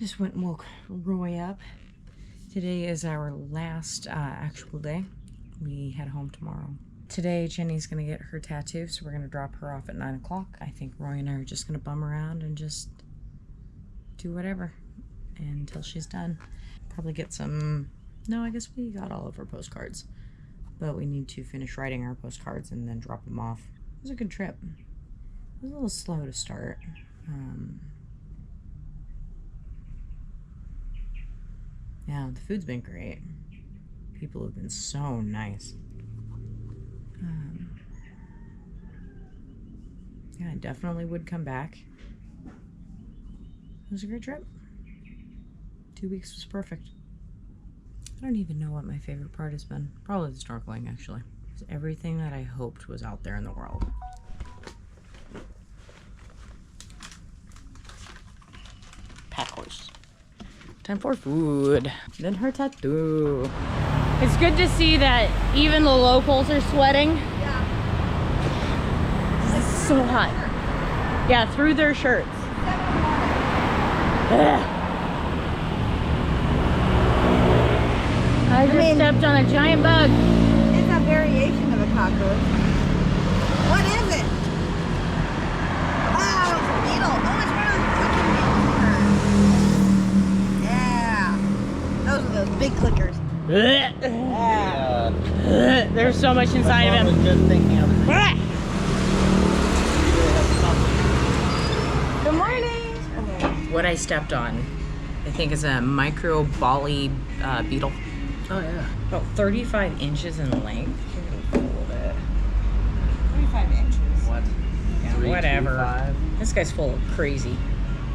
Just went and woke Roy up. Today is our last actual day. We head home tomorrow. Today, Jenny's gonna get her tattoo, so we're gonna drop her off at 9 o'clock. I think Roy and I are just gonna bum around and just do whatever until she's done. Probably get some, no, I guess we got all of our postcards, but we need to finish writing our postcards and then drop them off. It was a good trip. It was a little slow to start. Yeah, the food's been great. People have been so nice. Yeah, I definitely would come back. It was a great trip. 2 weeks was perfect. I don't even know what my favorite part has been. Probably the snorkeling, actually. It's everything that I hoped was out there in the world. Packers. Time for food. Then her tattoo. It's good to see that even the locals are sweating. Yeah. It's so hot. Yeah, through their shirts. I just stepped on a giant bug. It's a variation of a cockroach. What is it? Oh, it's a beetle. Oh, it's one of those chicken beetles. Yeah. Those are those big clickers. Yeah. There's so much inside of him. Just thinking of Good morning. What I stepped on, I think, is a micro Bali beetle. Oh yeah. About 35 inches in length. 35 inches. What? Yeah, 3, whatever. 2, 5? This guy's full of crazy.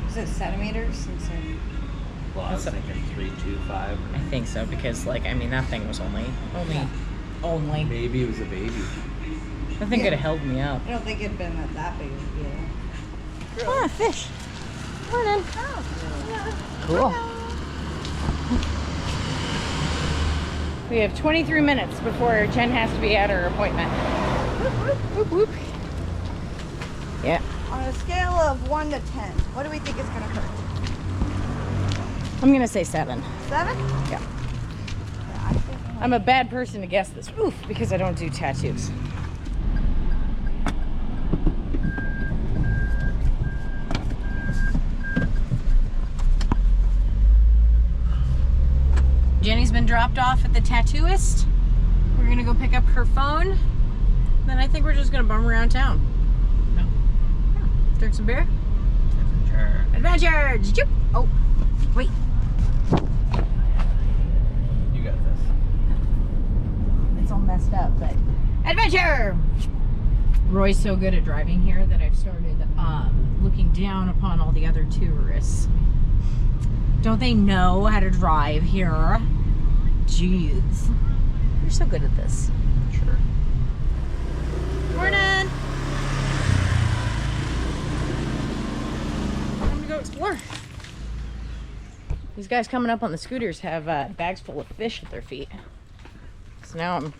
Is it centimeters? Well, I was thinking 3, 2, 5. I think so, because, like, I mean, that thing was only. Maybe it was a baby. That thing could have held me up. I don't think it'd been that big of a deal. Ah, fish. Morning. Oh, yeah. Cool. We have 23 minutes before Jen has to be at her appointment. Whoop, whoop, whoop, whoop. Yeah. On a scale of 1 to 10, what do we think it's going to hurt? I'm gonna say 7. 7? Yeah. I think I'm a bad person to guess this. Oof, because I don't do tattoos. Jenny's been dropped off at the tattooist. We're gonna go pick up her phone. Then I think we're just gonna bum around town. No. Yeah. Drink some beer. Adventure. Adventure! Zoop. Oh, wait. You got this. It's all messed up, but adventure! Roy's so good at driving here that I've started looking down upon all the other tourists. Don't they know how to drive here? Jeez. You're so good at this. Sure. Morning! Time to go explore. These guys coming up on the scooters have bags full of fish at their feet. So now I'm,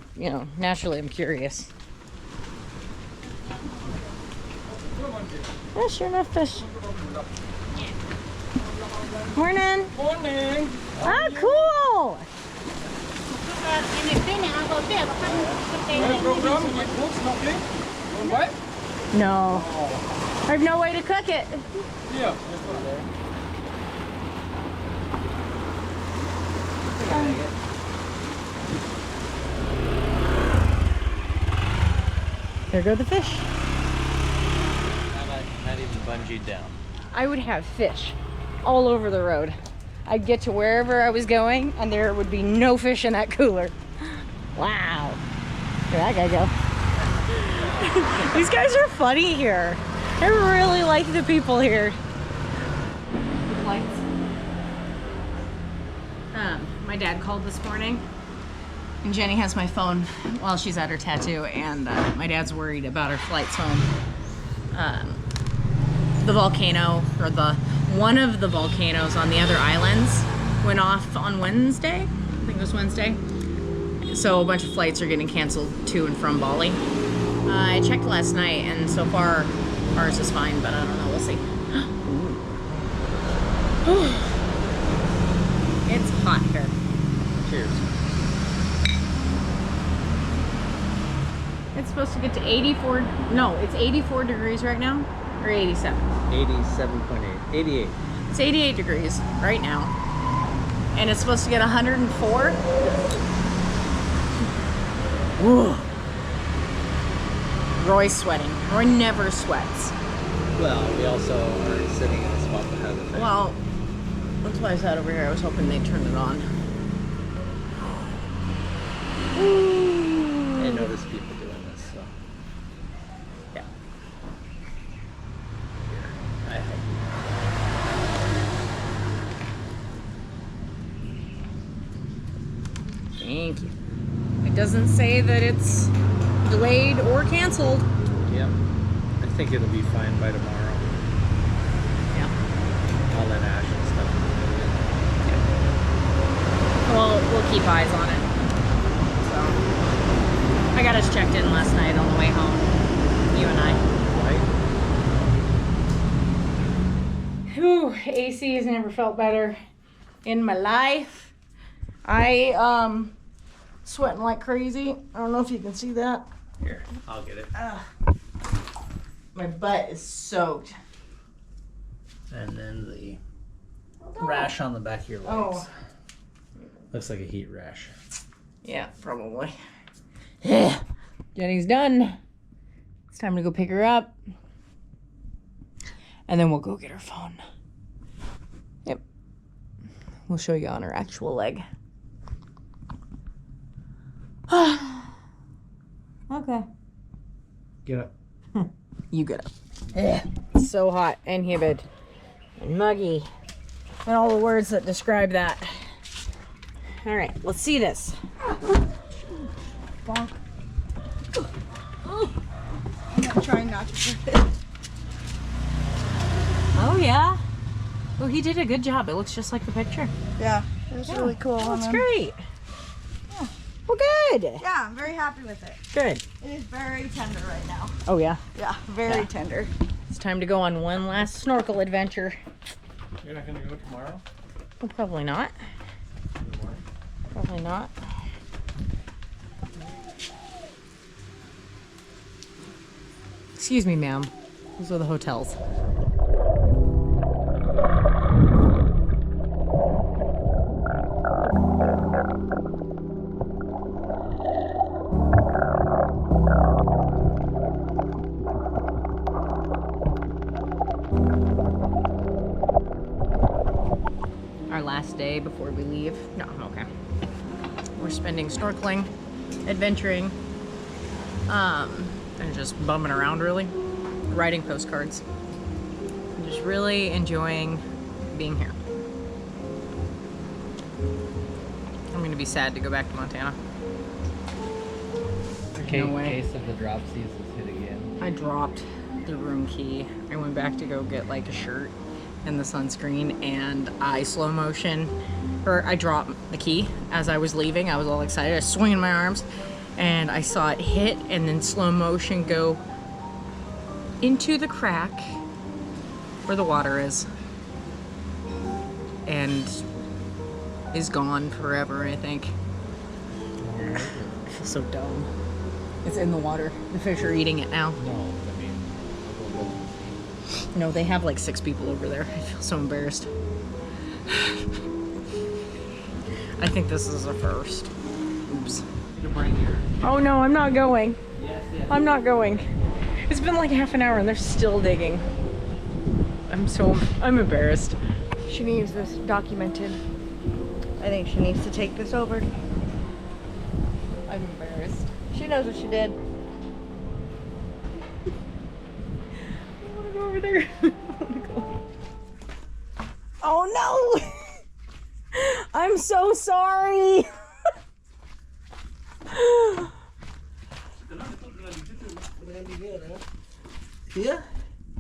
naturally I'm curious. Yeah, sure enough, fish. Morning. Morning. Ah, cool. No. I have no way to cook it. Yeah. There go the fish. Not even bungeed down. I would have fish all over the road. I'd get to wherever I was going and there would be no fish in that cooler. Wow. Where'd that guy go? These guys are funny here. I really like the people here. Lights. My dad called this morning and Jenny has my phone while she's at her tattoo, and my dad's worried about her flights home. The volcano, or one of the volcanoes on the other islands went off on Wednesday. I think it was Wednesday. So a bunch of flights are getting canceled to and from Bali. I checked last night and so far ours is fine, but I don't know, we'll see. hot here. Cheers. It's supposed to get to 84. No, it's 84 degrees right now, or 87. 87.8. 88. It's 88 degrees right now, and it's supposed to get 104. Whoa. Roy's sweating. Roy never sweats. Well, we also are sitting in a spot that has a fan. Well, that's why I sat over here. I was hoping they'd turn it on. I noticed people doing this, so. Yeah. I help Thank you. It doesn't say that it's delayed or canceled. you. Yep. I think it'll be fine by tomorrow. Yeah. All that ash and stuff. Well, we'll keep eyes on it. So, I got us checked in last night on the way home. You and I. Right? Whew, AC has never felt better in my life. Sweating like crazy. I don't know if you can see that. Here, I'll get it. My butt is soaked. And then the rash on the back of your legs. Oh. Looks like a heat rash. Yeah, probably. Jenny's done. It's time to go pick her up. And then we'll go get her phone. Yep. We'll show you on her actual leg. Okay. Get up. You get up. It's so hot and humid and muggy and all the words that describe that. All right, let's see this. Bonk. I'm trying not to hurt it. Oh yeah. Oh, he did a good job. It looks just like the picture. Yeah, it was really cool. Oh, it's and, great. Yeah. Well, good. Yeah, I'm very happy with it. Good. It is very tender right now. Oh yeah. Yeah, very Yeah. tender. It's time to go on one last snorkel adventure. You're not gonna go tomorrow? Well, probably not. Probably not. Excuse me, ma'am. Those are the hotels. Our last day before we leave. No, I'm okay. We're spending snorkeling, adventuring, and just bumming around really, writing postcards, and just really enjoying being here. I'm gonna be sad to go back to Montana. No way. Case of the dropsies is hit again. I dropped the room key. I went back to go get like a shirt and the sunscreen, and I I dropped the key as I was leaving. I was all excited. I was swinging my arms and I saw it hit and then slow motion go into the crack where the water is and is gone forever, I think. I feel so dumb. It's in the water. The fish are eating it now. No, I mean, I'll go look and see. No, they have like 6 people over there. I feel so embarrassed. I think this is a first. Oops. Oh no, I'm not going. Yes. I'm not going. It's been like half an hour and they're still digging. I'm embarrassed. She needs this documented. I think she needs to take this over. I'm embarrassed. She knows what she did. I want to go over there. I want to go. Oh no! I'm so sorry. Yeah?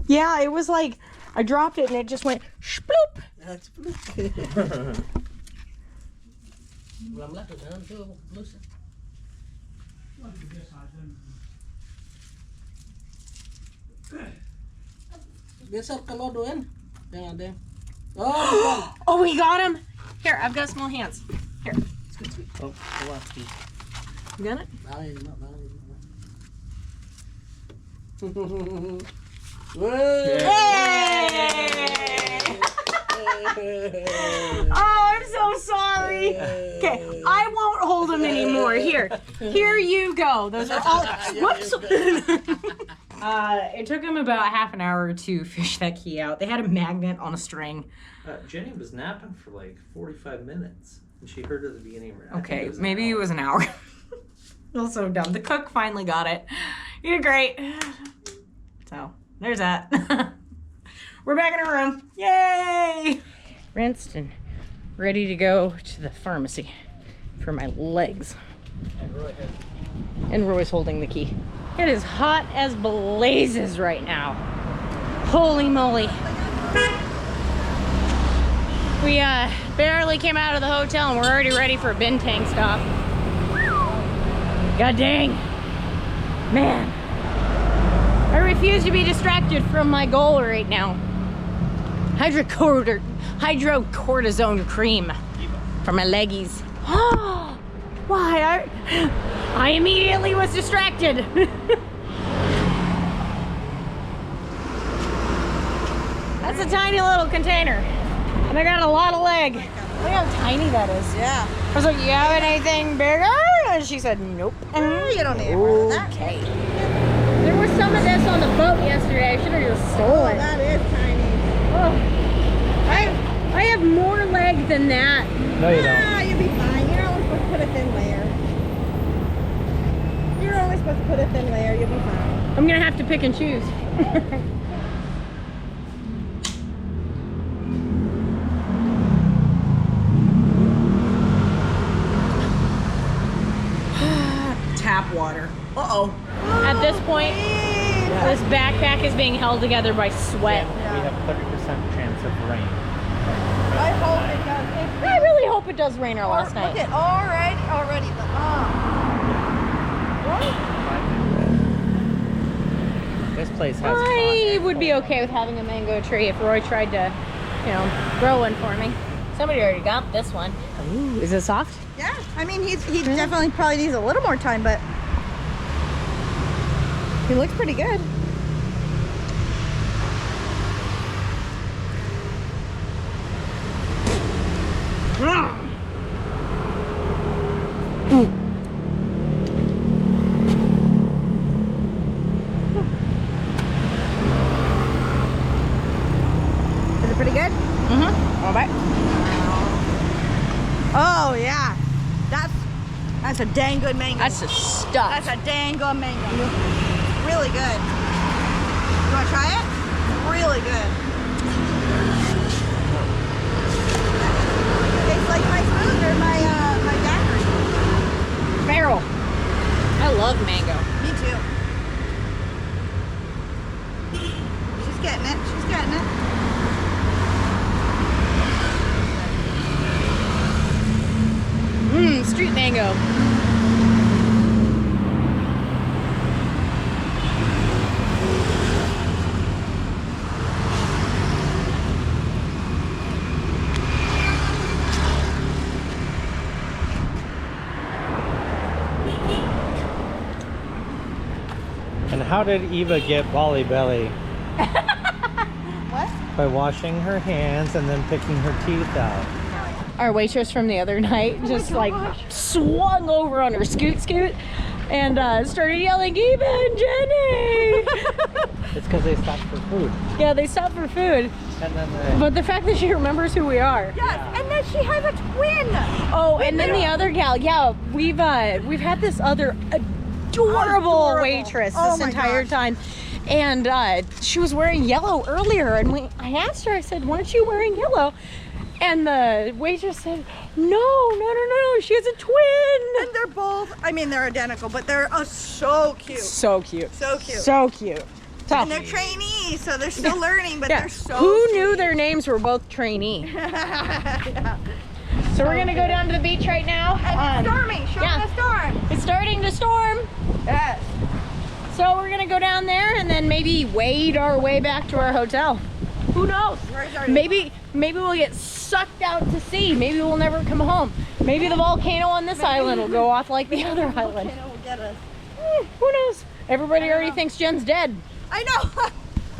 Yeah, it was like I dropped it and it just went sploop. Biasa kalau doen yang ada. Oh, bukan. Oh, we got him. Here, I've got small hands. Here. Scoot, scoot. Oh, the last piece. You got it? Oh, I'm so sorry. Okay, I won't hold them anymore. Here you go. Those are all. Whoops. It took them about half an hour to fish that key out. They had a magnet on a string. Jenny was napping for like 45 minutes, and she heard at the beginning. Okay, maybe it was an hour. Feel so dumb. The cook finally got it. You did great. So there's that. We're back in our room. Yay! Rinsed and ready to go to the pharmacy for my legs. And Roy's holding the key. It is hot as blazes right now. Holy moly. We barely came out of the hotel and we're already ready for a Bintang stop. God dang. Man. I refuse to be distracted from my goal right now. Hydrocortisone cream for my leggies. Why? I immediately was distracted. That's a tiny little container. And I got a lot of leg. Look how tiny that is. Yeah. I was like, you have anything bigger? And she said, nope. You don't need more than that. Okay. There was some of this on the boat yesterday. I should have just stole it. That is tiny. Oh. I have more leg than that. No, you don't. You'll be fine. You're only supposed to put a thin layer. You're only supposed to put a thin layer. You'll be fine. I'm gonna have to pick and choose. Tap water. Uh-oh. At this point, this backpack is being held together by sweat. We have 30% chance of rain. I hope it does. I really hope it does rain our last night. Look at already. This place has I would be okay with having a mango tree if Roy tried to, grow one for me. Somebody already got this one. Ooh, is it soft? Yeah. I mean, he definitely probably needs a little more time, but he looks pretty good. Is it pretty good? Mm-hmm. All right. Oh yeah, that's a dang good mango. That's a stuff. That's a dang good mango. Really good. You want to try it? Really good. Tastes like my spoon or my daiquiri. Barrel. I love mango. Me too. She's getting it. She's getting it. Street mango. And how did Eva get Bali belly? What? By washing her hands and then picking her teeth out. Our waitress from the other night just swung over on her scoot and started yelling, Eva and Jenny! It's because they stopped for food. Yeah, they stopped for food. And then But the fact that she remembers who we are. Yes, and then she has a twin. Oh, and then the other gal, we've had this other adorable waitress Oh this my entire gosh. time. And she was wearing yellow earlier, and I asked her, I said, weren't you wearing yellow? And the waitress said, no, she has a twin. And they're both, I mean, they're identical, but they're so cute. So cute. So cute. So cute. Tough. And they're trainees, so they're still learning, but they're so Who sweet. knew their names were both trainee? Yeah. So we're gonna go down to the beach right now. And it's storming, showing a storm. It's starting to storm. Yes. So we're gonna go down there and then maybe wade our way back to our hotel. Who knows? Where's our- Maybe maybe we'll get sucked out to sea. Maybe we'll never come home. Maybe the volcano on this island will go off like the other island. The volcano will get us. Who knows? Everybody already thinks Jen's dead. I know.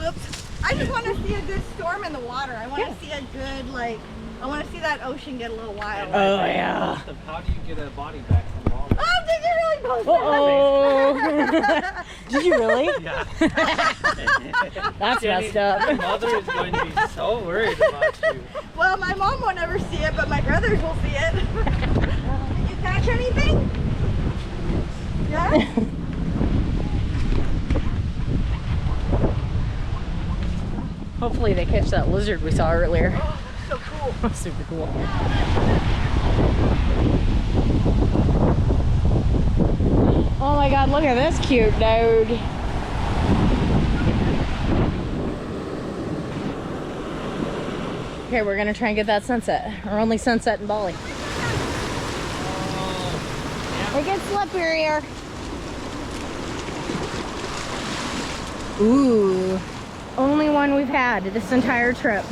Oops. I just want to see a good storm in the water. I want to see a good, like, I want to see that ocean get a little wild. Oh, yeah. How do you get a body back from Bali? Oh, did you really post Uh-oh. Did you really? Yeah. That's messed up. Your mother is going to be so worried about you. Well, my mom won't ever see it, but my brothers will see it. Did you catch anything? Yeah? Hopefully they catch that lizard we saw earlier. Oh, so cool. Super cool. Oh my god, look at this cute dude. Okay, we're gonna try and get that sunset. Our only sunset in Bali. It gets slipperier. Ooh. Only one we've had this entire trip.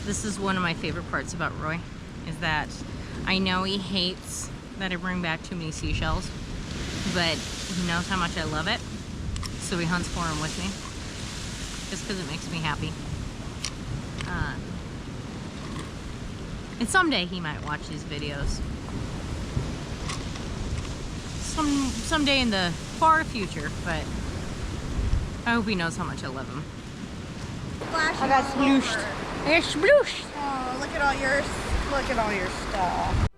This is one of my favorite parts about Roy, is that I know he hates that I bring back too many seashells, but he knows how much I love it, so he hunts for them with me, just because it makes me happy. And someday he might watch these videos. Someday in the far future, but I hope he knows how much I love him. I got splooshed. I got splooshed. Oh, look at all your stuff.